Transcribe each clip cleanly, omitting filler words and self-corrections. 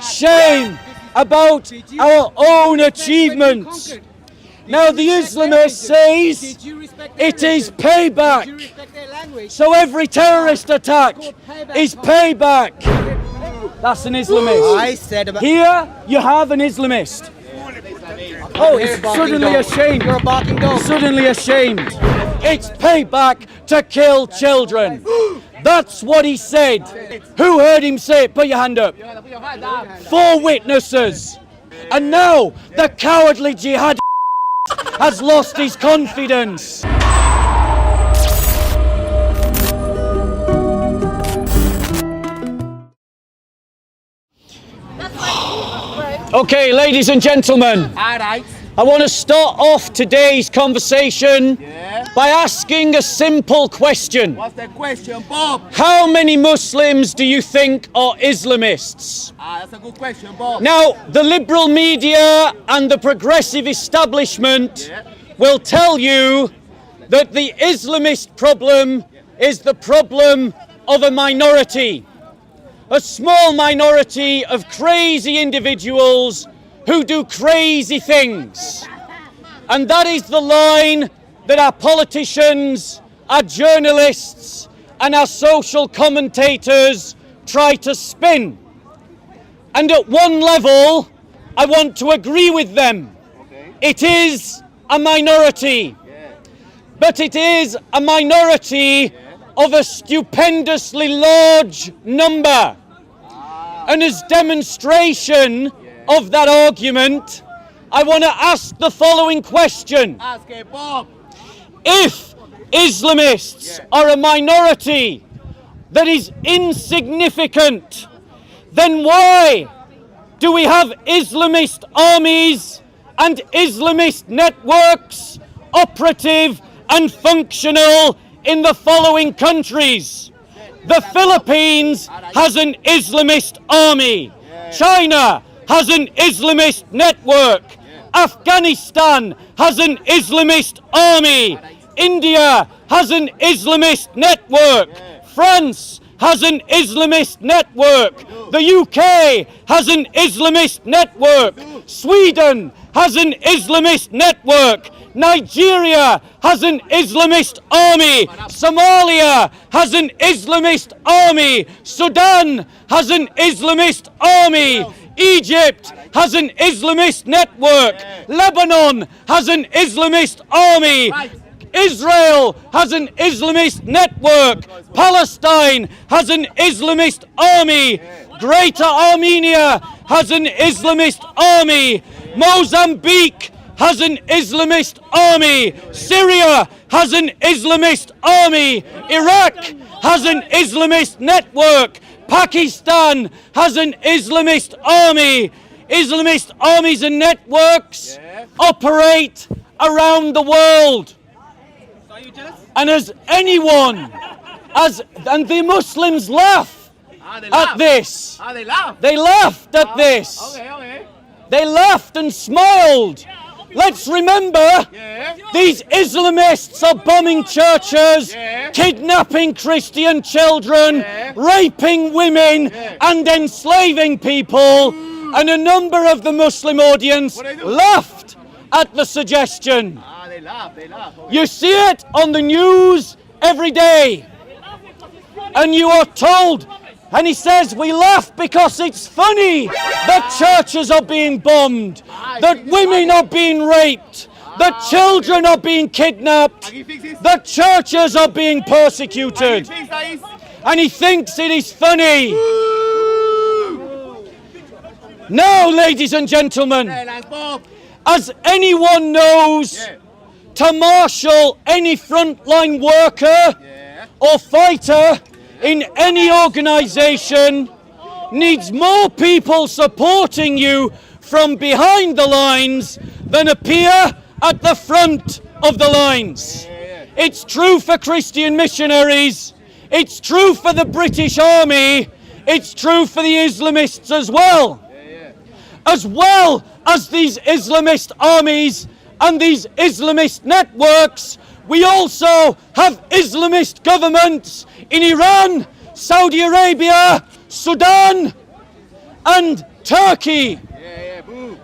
shame about our own achievements. Now the Islamist says it is payback. So every terrorist attack is payback. That's an Islamist. I said about Here you have an Islamist. Oh, it's suddenly ashamed. You're a barking dog. Suddenly ashamed. It's payback to kill children. That's what he said. Who heard him say it? Put your hand up. 4 witnesses. And now the cowardly jihad has lost his confidence. Okay, ladies and gentlemen, I want to start off today's conversation by asking a simple question. What's the question, Bob? How many Muslims do you think are Islamists? That's a good question, Bob. Now, the liberal media and the progressive establishment will tell you that the Islamist problem is the problem of a minority. A small minority of crazy individuals who do crazy things. And that is the line that our politicians, our journalists, and our social commentators try to spin. And at one level, I want to agree with them. It is a minority. But it is a minority of a stupendously large number. And as demonstration of that argument, I want to ask the following question. Ask it, Bob. If Islamists are a minority that is insignificant, then why do we have Islamist armies and Islamist networks operative and functional in the following countries? The Philippines has an Islamist army. China has an Islamist network. Afghanistan has an Islamist army. India has an Islamist network. France has an Islamist network. The UK has an Islamist network. Sweden has an Islamist network. Nigeria has an Islamist army. Somalia has an Islamist army. Sudan has an Islamist army. Egypt has an Islamist network. Lebanon has an Islamist army. Israel has an Islamist network. Palestine has an Islamist army. Greater Armenia has an Islamist army. Mozambique has an Islamist army. Syria has an Islamist army. Iraq has an Islamist network. Pakistan has an Islamist army. Islamist armies and networks operate around the world. And as anyone, and the Muslims laugh at this. They laugh. They laughed at this. Okay. They laughed and smiled. Let's remember, these Islamists are bombing churches, kidnapping Christian children, raping women, and enslaving people. And a number of the Muslim audience laughed at the suggestion. They laugh. You see it on the news every day. And you are told, and he says, we laugh because it's funny that churches are being bombed, that women are being raped, that children are being kidnapped, that churches are being persecuted. And he thinks it is funny. Now, ladies and gentlemen, as anyone knows, to marshal any frontline worker or fighter in any organization needs more people supporting you from behind the lines than appear at the front of the lines. It's true for Christian missionaries, it's true for the British Army, it's true for the Islamists as well. As well as these Islamist armies and these Islamist networks, we also have Islamist governments in Iran, Saudi Arabia, Sudan, and Turkey.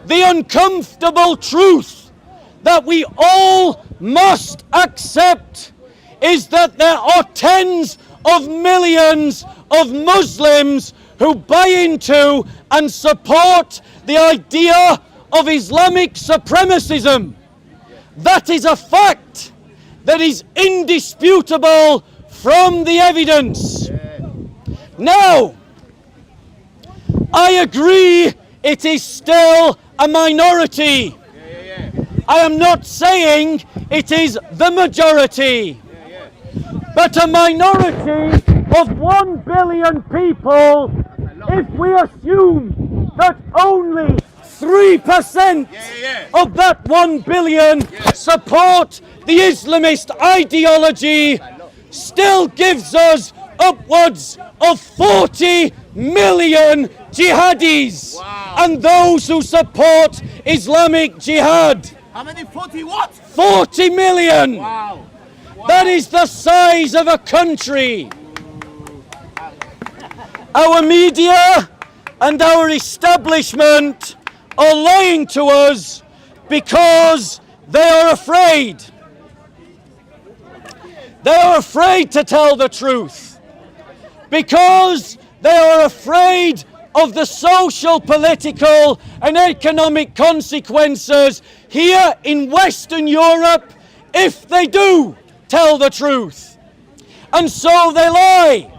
The uncomfortable truth that we all must accept is that there are tens of millions of Muslims who buy into and support the idea of Islamic supremacism. That is a fact that is indisputable from the evidence. Now, I agree it is still a minority. I am not saying it is the majority, but a minority of 1 billion people, if we assume that only 3% of that 1 billion support the Islamist ideology, still gives us upwards of 40 million jihadis and those who support Islamic jihad. How many? 40 what? 40 million! Wow. That is the size of a country. Our media and our establishment are lying to us because they are afraid. They are afraid to tell the truth because they are afraid of the social, political and economic consequences here in Western Europe if they do tell the truth. And so they lie.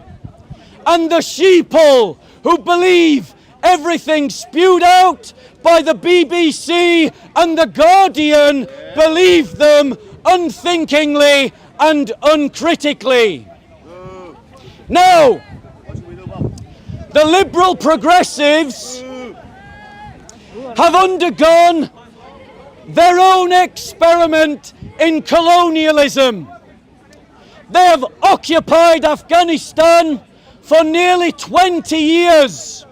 And the sheeple who believe everything spewed out by the BBC and the Guardian believe them unthinkingly and uncritically. Now, the liberal progressives have undergone their own experiment in colonialism. They have occupied Afghanistan for nearly 20 years,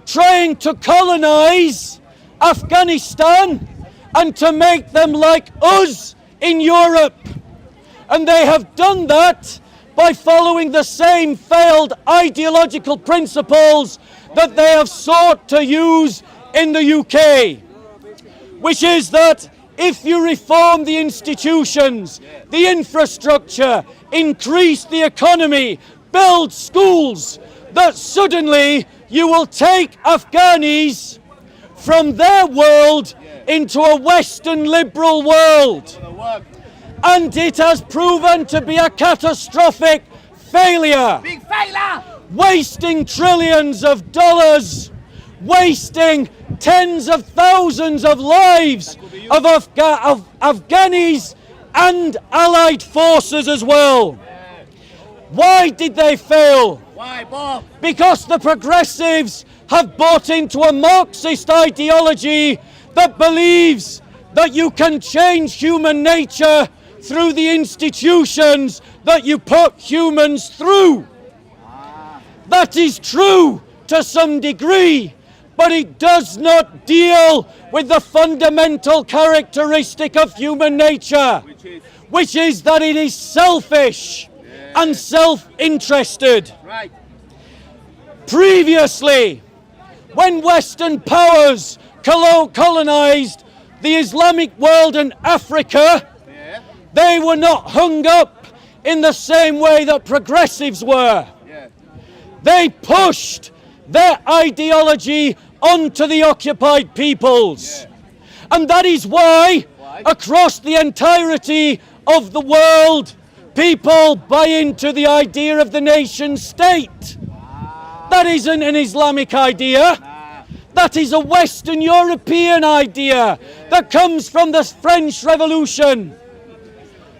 trying to colonize Afghanistan and to make them like us in Europe. And they have done that by following the same failed ideological principles that they have sought to use in the UK, which is that if you reform the institutions, the infrastructure, increase the economy, build schools, that suddenly you will take Afghanis from their world into a Western liberal world. And it has proven to be a catastrophic failure. Big failure! Wasting trillions of dollars, wasting tens of thousands of lives of Afghanis and allied forces as well. Why did they fail? Why, Bob? Because the progressives have bought into a Marxist ideology that believes that you can change human nature through the institutions that you put humans through. That is true to some degree, but it does not deal with the fundamental characteristic of human nature, which is that it is selfish and self-interested. Right. Previously, when Western powers colonized the Islamic world and Africa, they were not hung up in the same way that progressives were. They pushed their ideology onto the occupied peoples. And that is why, across the entirety of the world, people buy into the idea of the nation state. That isn't an Islamic idea. That is a Western European idea that comes from the French Revolution.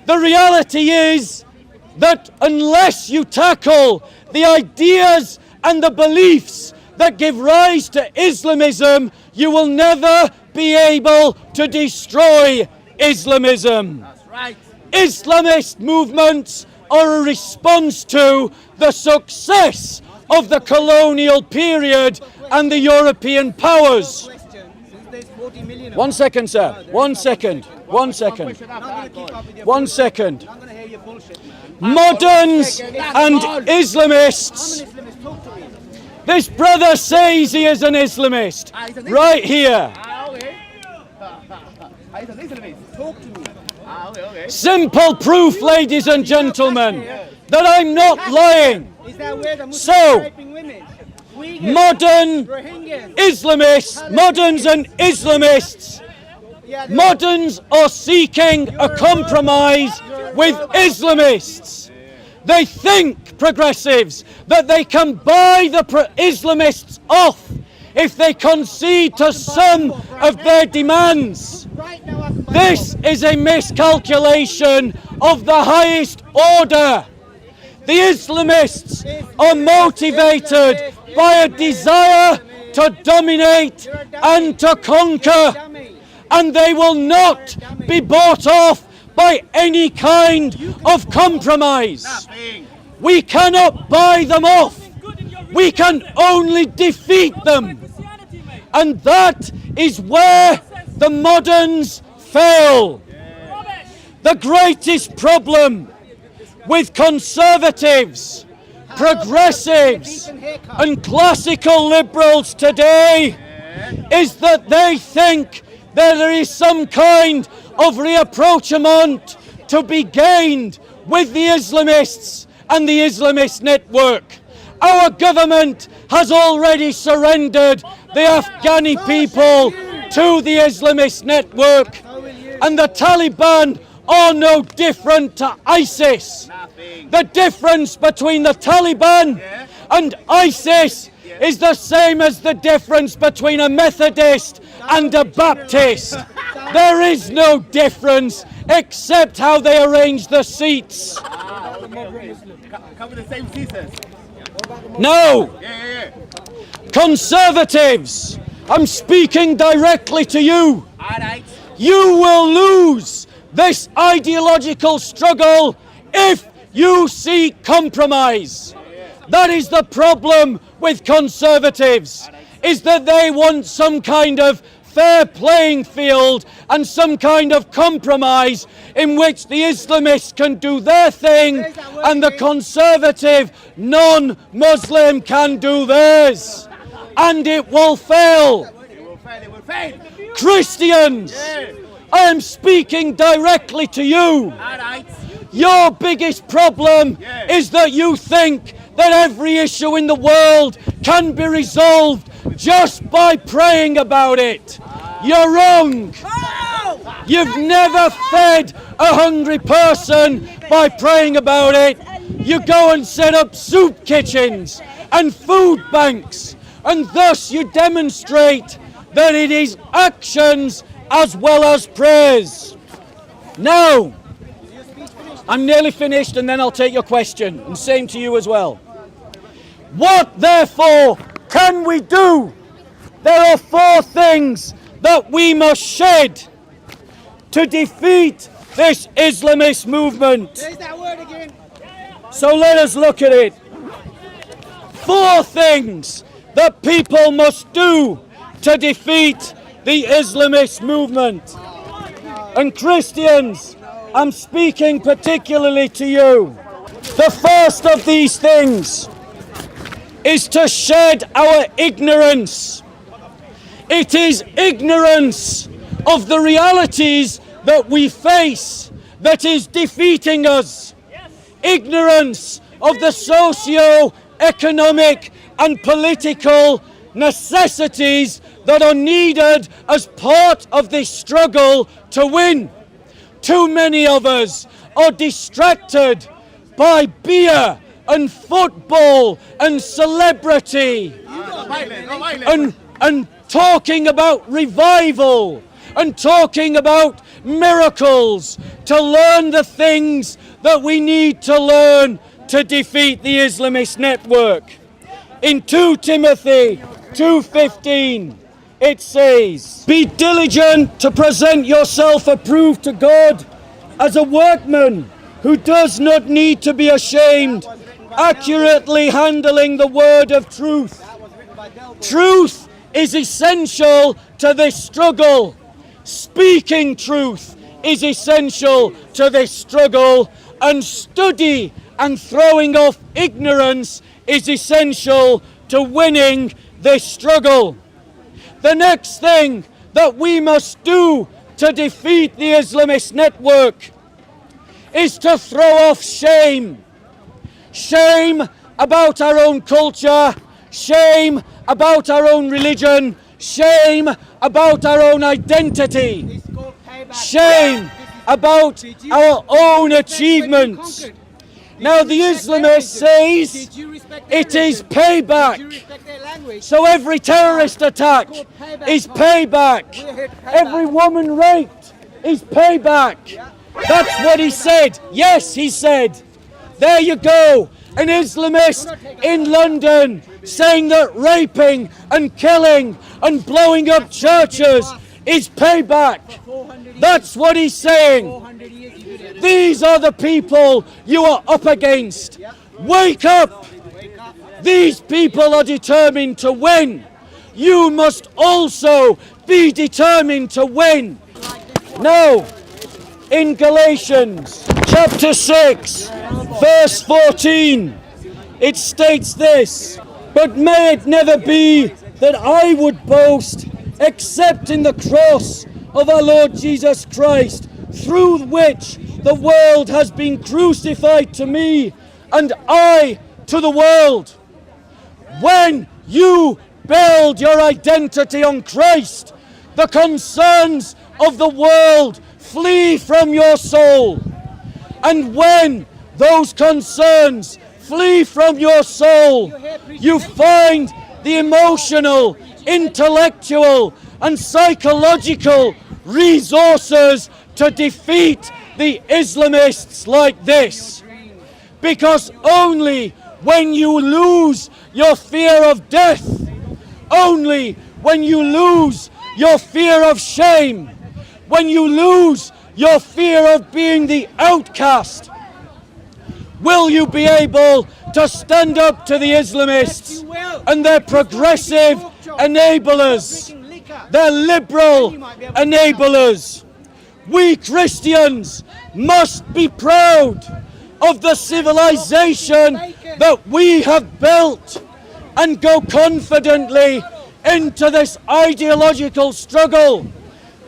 The reality is that unless you tackle the ideas and the beliefs that give rise to Islamism, you will never be able to destroy Islamism. That's right. Islamist movements are a response to the success of the colonial period and the European powers. One second, sir. 1 second. 1 second. 1 second. Moderns and Islamists This brother says he is an Islamist. He's an Islamist. Right here. Okay. He's an Islamist. Talk to me. Okay. Simple proof, ladies and gentlemen, that I'm not lying. Is that where the Muslims So, are raping women? Uyghurs, Modern Rohingyas. Islamists, moderns and Islamists, Yeah, moderns are seeking a compromise with Islamists. They think, progressives, that they can buy the Islamists off if they concede to some of their demands. right now I can buy This is a miscalculation of the highest order. The Islamists are motivated by a desire to dominate and to conquer, dummy. and they will not be bought off by any kind of compromise. Nothing. We cannot buy them off. We can only defeat them. And that is where the moderns fail. The greatest problem with conservatives, progressives, and classical liberals today is that they think that there is some kind of rapprochement to be gained with the Islamists and the Islamist network. Our government has already surrendered the Afghani people to the Islamist network, and the Taliban are no different to ISIS. Nothing. The difference between the Taliban and ISIS is the same as the difference between a Methodist and a Baptist. There is no difference except how they arrange the seats. Okay. Come with the same scissors. No, Yeah. conservatives, I'm speaking directly to you. Alright. You will lose this ideological struggle if you seek compromise. That is the problem with conservatives, is that they want some kind of fair playing field and some kind of compromise in which the Islamists can do their thing and the conservative non-Muslim can do theirs. And it will fail. It will fail. It will fail. Christians, I am speaking directly to you. Alright. Your biggest problem is that you think that every issue in the world can be resolved just by praying about it. You're wrong. You've never fed a hungry person by praying about it. You go and set up soup kitchens and food banks, and thus you demonstrate that it is actions as well as prayers. Now, I'm nearly finished and then I'll take your question, and same to you as well. What therefore can we do? There are four things that we must shed to defeat this Islamist movement. There's that word again. So let us look at it. Four things that people must do to defeat the Islamist movement. And Christians, I'm speaking particularly to you. The first of these things is to shed our ignorance. It is ignorance of the realities that we face that is defeating us. Ignorance of the socio-economic and political necessities that are needed as part of this struggle to win. Too many of us are distracted by beer and football and celebrity and talking about revival and talking about miracles to learn the things that we need to learn to defeat the Islamist network. In 2 Timothy 2:15 it says, "Be diligent to present yourself approved to God as a workman who does not need to be ashamed, accurately handling the word of truth." Truth is essential to this struggle. Speaking truth is essential to this struggle, and study and throwing off ignorance is essential to winning this struggle. The next thing that we must do to defeat the Islamist network is to throw off shame. Shame about our own culture, shame about our own religion, shame about our own identity, It's called payback. shame about our own achievements. Now the Islamist says Did you respect their it is religion? Did you payback. respect their language? So every terrorist attack is payback. We're here to pay Every back. woman raped is payback. That's what he said. Yes, he said. There you go. An Islamist in London saying that raping and killing and blowing up churches is payback. 400 years. That's what he's saying. 400 years you did it. These are the people you are up against. Wake up! Wake up. These people are determined to win. You must also be determined to win. Now, in Galatians chapter 6, verse 14, it states this: "But may it never be that I would boast except in the cross of our Lord Jesus Christ, through which the world has been crucified to me, and I to the world." When you build your identity on Christ, the concerns of the world flee from your soul. And when those concerns flee from your soul, you find the emotional, intellectual, and psychological resources to defeat the Islamists like this. Because only when you lose your fear of death, only when you lose your fear of shame, when you lose your fear of being the outcast, will you be able to stand up to the Islamists and their progressive enablers, their liberal enablers. We Christians must be proud of the civilization that we have built and go confidently into this ideological struggle,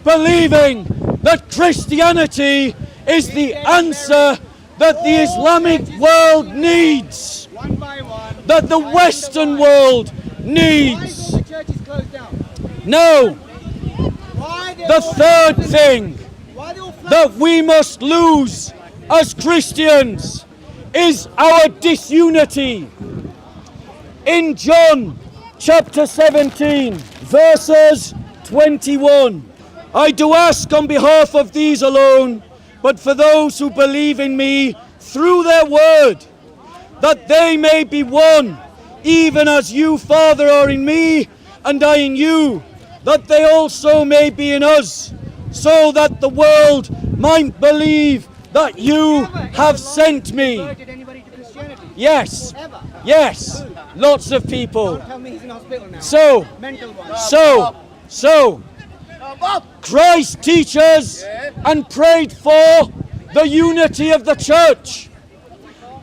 believing that Christianity is the answer that the Islamic world needs, One by one. that the Western world Why is needs. all the churches closed down? No, Why they're the all- third thing Why they all flooded? that we must lose as Christians is our disunity. In John chapter 17, verses 21, "I do ask on behalf of these alone, but for those who believe in me through their word, that they may be one, even as you, Father, are in me, and I in you, that they also may be in us, so that the world might believe that you have sent me." Converted anybody to Christianity? Yes, Ever? yes, lots of people. Don't tell me he's in hospital now. So, Mental one. so, Christ teaches and prayed for the unity of the church.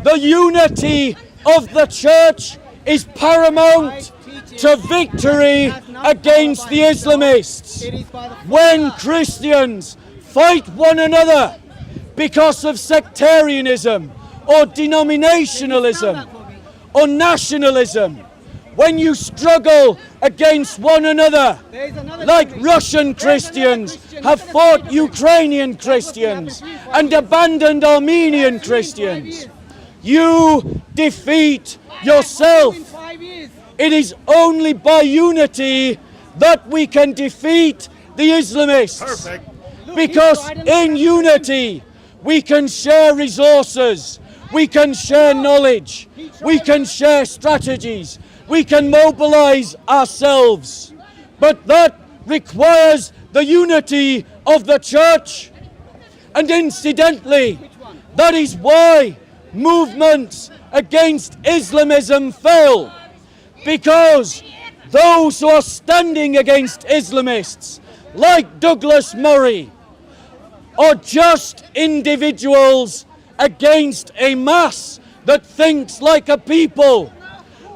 The unity of the church is paramount to victory against the Islamists. It is by the When Christians fight one another because of sectarianism or denominationalism or nationalism, when you struggle against one another, There's another like thing. Russian Christians have fought Ukrainian Christians and abandoned Armenian Christians, you defeat yourself. In 5 years. It is only by unity that we can defeat the Islamists. Because in unity we can share resources, we can share knowledge, we can share strategies, we can mobilize ourselves. But that requires the unity of the church. And incidentally, that is why movements against Islamism fail. Because those who are standing against Islamists, like Douglas Murray, are just individuals against a mass that thinks like a people.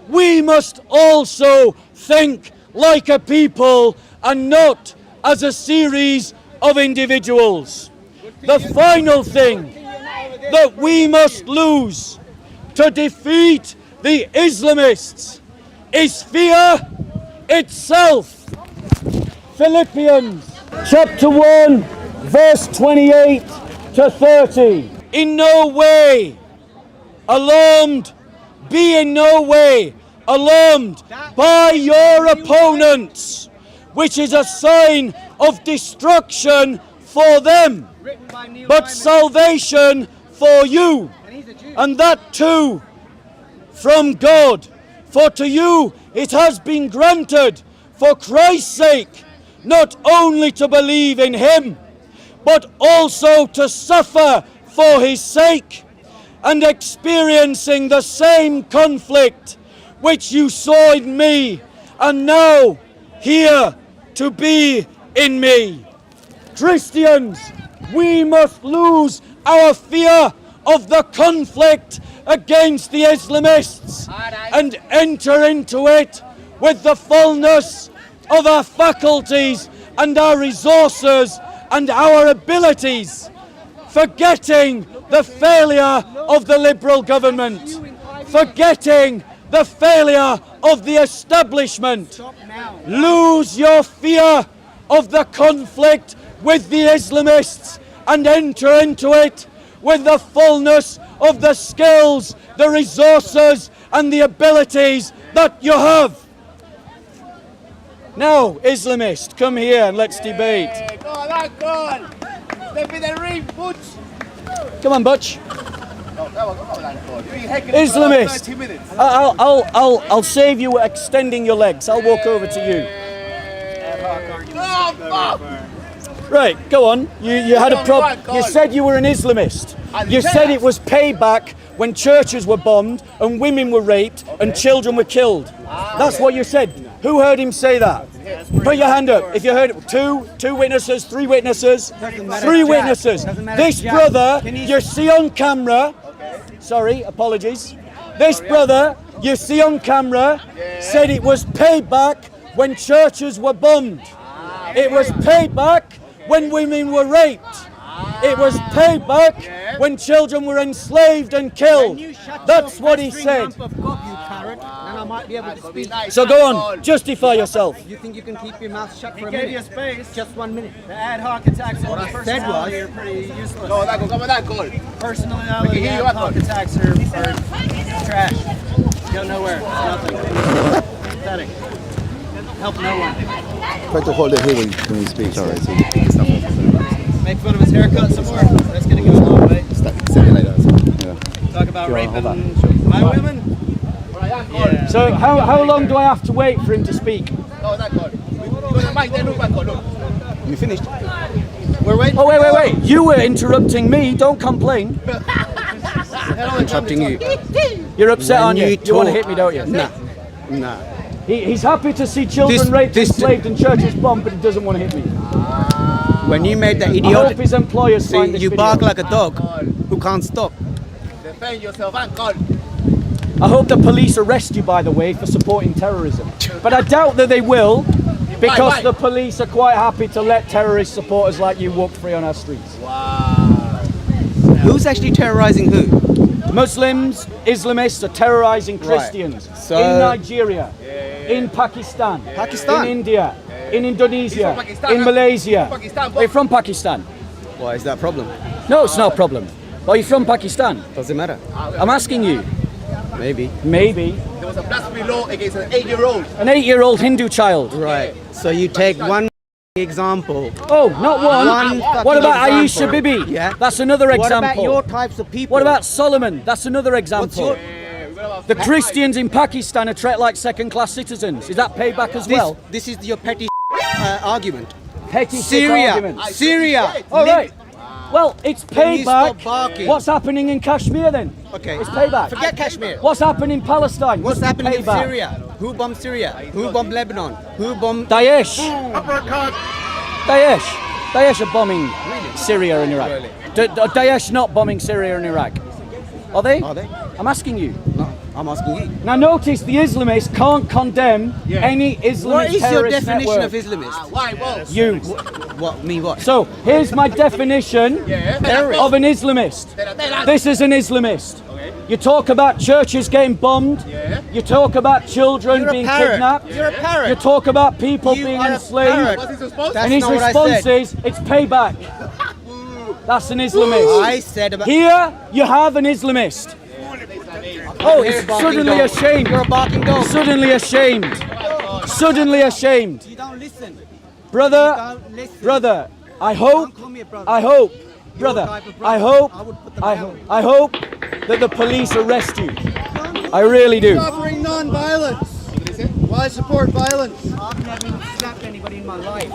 we must also think like a people and not as a series of individuals. The final thing that we must lose to defeat the Islamists is fear itself. Philippians chapter 1 verse 28 to 30. In no way alarmed, be in no way alarmed by your opponents, which is a sign of destruction for them, but salvation for you, and that too from God. For to you it has been granted for Christ's sake not only to believe in him, but also to suffer for his sake, and experiencing the same conflict which you saw in me, and now here to be in me. Christians, we must lose our fear of the conflict against the Islamists and enter into it with the fullness of our faculties and our resources and our abilities, forgetting the failure of the Liberal government, forgetting the failure of the establishment. Lose your fear of the conflict with the Islamists and enter into it with the fullness of the skills, the resources and the abilities that you have. Now, Islamist, come here and let's debate. Go on, go on. Step in the ring, Butch. Come on, Butch. Islamist. Islamist, I'll save you extending your legs. I'll walk over to you. Right, go on. You had a problem. You said you were an Islamist. You said it was payback when churches were bombed and women were raped and children were killed. That's what you said. Who heard him say that? Put your hand up if you heard it. Two witnesses, three witnesses, three witnesses. This brother you see on camera, sorry, apologies. This brother you see on camera said it was payback when churches were bombed. It was payback when women were raped. It was payback when children were enslaved and killed. That's what he said. So go on, justify yourself. You think you can keep your mouth shut for a Gave minute? you space. Just 1 minute. The ad hoc attacks on What I the said personality was- are pretty useless. Go on, come on, Personality Okay, ad hoc attacks are trash. Go nowhere. Nothing. Pathetic. Help no one. Try to hold it here when we speak. Sorry. So you pick stuff up. Make fun of his haircut some more. That's gonna go a long way. Send it like that. Yeah. Talk about Sure, hold raping my women. Yeah. So how long do I have to wait for him to speak? You finished? We're waiting. Oh, wait. You were interrupting me. Don't complain. Interrupting you. You're upset, When aren't you? you You want to talk- hit me, don't you? Nah. He's happy to see children raped, enslaved and churches bombed, but he doesn't want to hit me. When you made that I hope idiotic, his employers see, find this you video. bark like a dog who can't stop. Defend yourself, and God. I hope the police arrest you, by the way, for supporting terrorism. But I doubt that they will, because Why? the police are quite happy to let terrorist supporters like you walk free on our streets. Who's actually terrorizing who? Muslims, Islamists are terrorizing Christians So- in Nigeria, in Pakistan, Pakistan? in India, in Indonesia, He's from Pakistan, in huh? Malaysia. Pakistan, Are you from Pakistan? Why is that a problem? No, it's not a problem. Are you from Pakistan? Doesn't matter. I'm asking you. Maybe. Maybe. There was a blasphemy law against an 8-year-old. An 8-year-old Hindu child. Right. So you take one example. Oh, not one. One What fucking about Aisha example. Bibi? Yeah. That's another What example. about your types of people? What about Solomon? That's another example. your- The Christians in Pakistan are treated like second-class citizens. Is that payback as well? This is your petty argument. Petty sick Syria. argument. Syria. All right. Well, it's Can you stop payback. barking? What's happening in Kashmir then? Okay. It's payback. Forget Kashmir. What's happening in Palestine? What's happening in Payback. Syria? Who bombed Syria? Who bombed Lebanon? Who bombed... Daesh. Daesh are bombing Syria and Iraq. Really? Daesh not bombing Syria and Iraq. Are they? Are they? I'm asking you. No. I'm asking you. Now notice the Islamists can't condemn any Islamist What is your terrorist definition network. of Islamist? Why? What? You. What? Me what? So here's my definition of an Islamist. This is an Islamist. You talk about churches getting bombed. You talk about children You're a being parrot. kidnapped. You're a parrot. You talk about people You being are a enslaved. parrot. What's he supposed That's And his not what I response said. is, it's payback. That's an Islamist. I said about. Here you have an Islamist. Oh, it's suddenly ashamed. You're a barking dog. Suddenly ashamed. Suddenly ashamed. You don't listen. Brother, Don't listen. brother, I hope, Don't call me a brother. I hope, brother, type of I brother. hope, I would put them I, down. I hope that the police arrest you. I really do. Offering non-violence. Why support violence? I've never even slapped anybody in my life.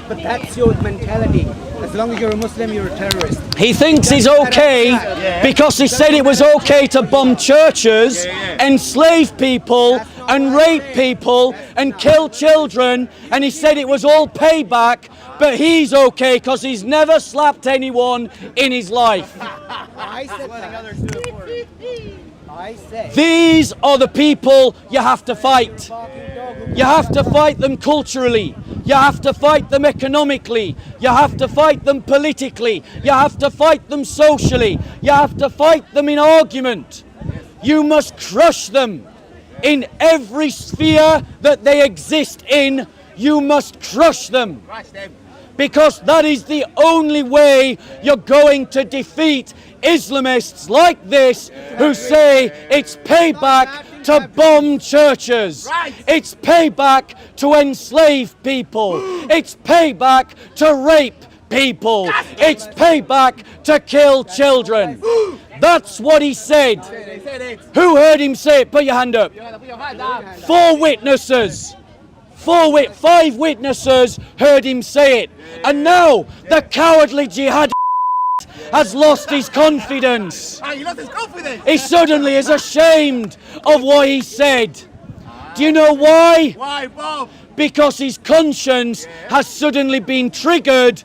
But that's your mentality. As long as you're a Muslim, you're a terrorist. He thinks he's okay because he said it was okay to bomb churches, enslave people, and rape people, and kill children, and he said it was all payback, but he's okay because he's never slapped anyone in his life. I said that. I said. These are the people you have to fight. You have to fight them culturally. You have to fight them economically. You have to fight them politically. You have to fight them socially. You have to fight them in argument. You must crush them in every sphere that they exist in. You must crush them. Because that is the only way you're going to defeat Islamists like this who say it's payback to bomb churches. It's payback to enslave people. It's payback to rape people. It's payback to kill children. That's what he said. Who heard him say it? Put your hand up. 4 witnesses. 5 witnesses heard him say it. And now the cowardly jihad has lost his confidence. He lost his confidence. He suddenly is ashamed of what he said. Do you know why? Why, Bob? Because his conscience has suddenly been triggered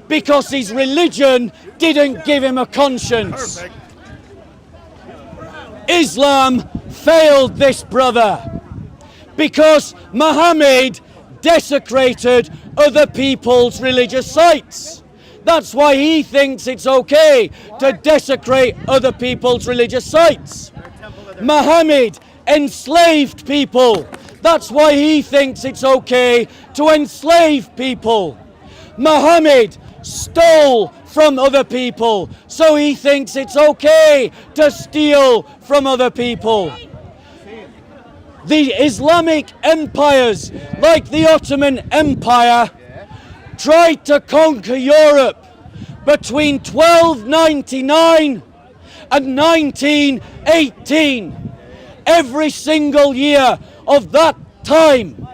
because his religion didn't give him a conscience. Islam failed this brother because Muhammad desecrated other people's religious sites. That's why he thinks it's okay to desecrate other people's religious sites. Muhammad enslaved people. That's why he thinks it's okay to enslave people. Muhammad stole from other people, so he thinks it's okay to steal from other people. The Islamic empires, like the Ottoman Empire, tried to conquer Europe between 1299 and 1918. Every single year of that time,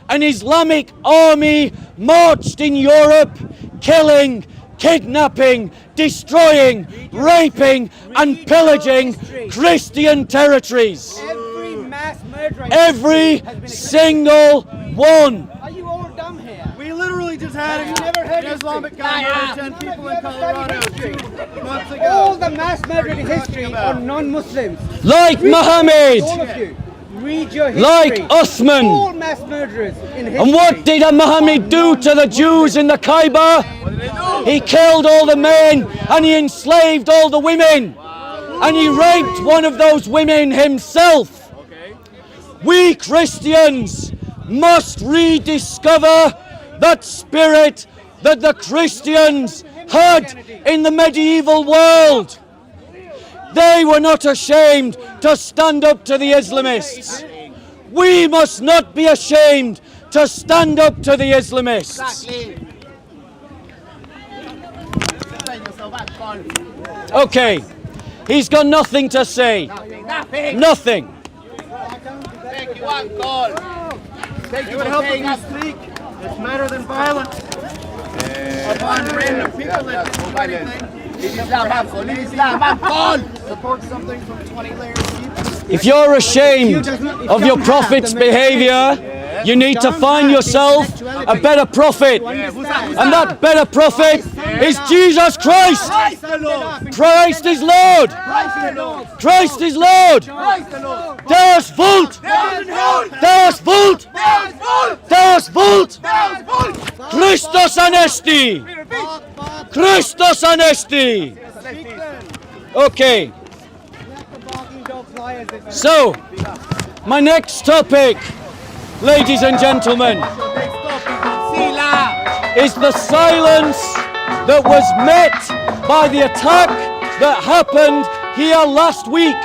an Islamic army marched in Europe, killing, kidnapping, destroying, raping, and pillaging Christian territories. Every mass murderer. Every has been a single one. Are you all dumb here? We literally just had You never heard an Islamic history. guy murder 10 people in Colorado history. 2 months All ago. the mass murder in history about? are non-Muslims. Like All Muhammad, of you. Read your history. like Uthman. All mass murderers in history. And what did Muhammad do to the Jews in the Kaaba? He killed all the men and he enslaved all the women. And he raped one of those women himself. We Christians must rediscover that spirit that the Christians had in the medieval world. They were not ashamed to stand up to the Islamists. We must not be ashamed to stand up to the Islamists. Okay, he's got nothing to say. Nothing. Thank you, Uncle. Thank It you would for help saying if us. you speak. It's better than violence. Upon random people that didn't do anything. Leave Islam, Uncle. Leave Islam, Uncle. Support something from 20 layers deep. If you're ashamed of your prophet's behavior, You need to Don't find have yourself a intellectuality better prophet. to understand. And that better prophet is Jesus Christ. Christ the Lord. Christ is Lord. Christ the Lord. Christ is Lord. Christ the Lord. Das Volt. Der ist Volt. Das Volt. Der ist Volt. Das Volt. Der ist Volt. Christos Anesti. Christos Anesti. Okay. So, my next topic, ladies and gentlemen, is the silence that was met by the attack that happened here last week.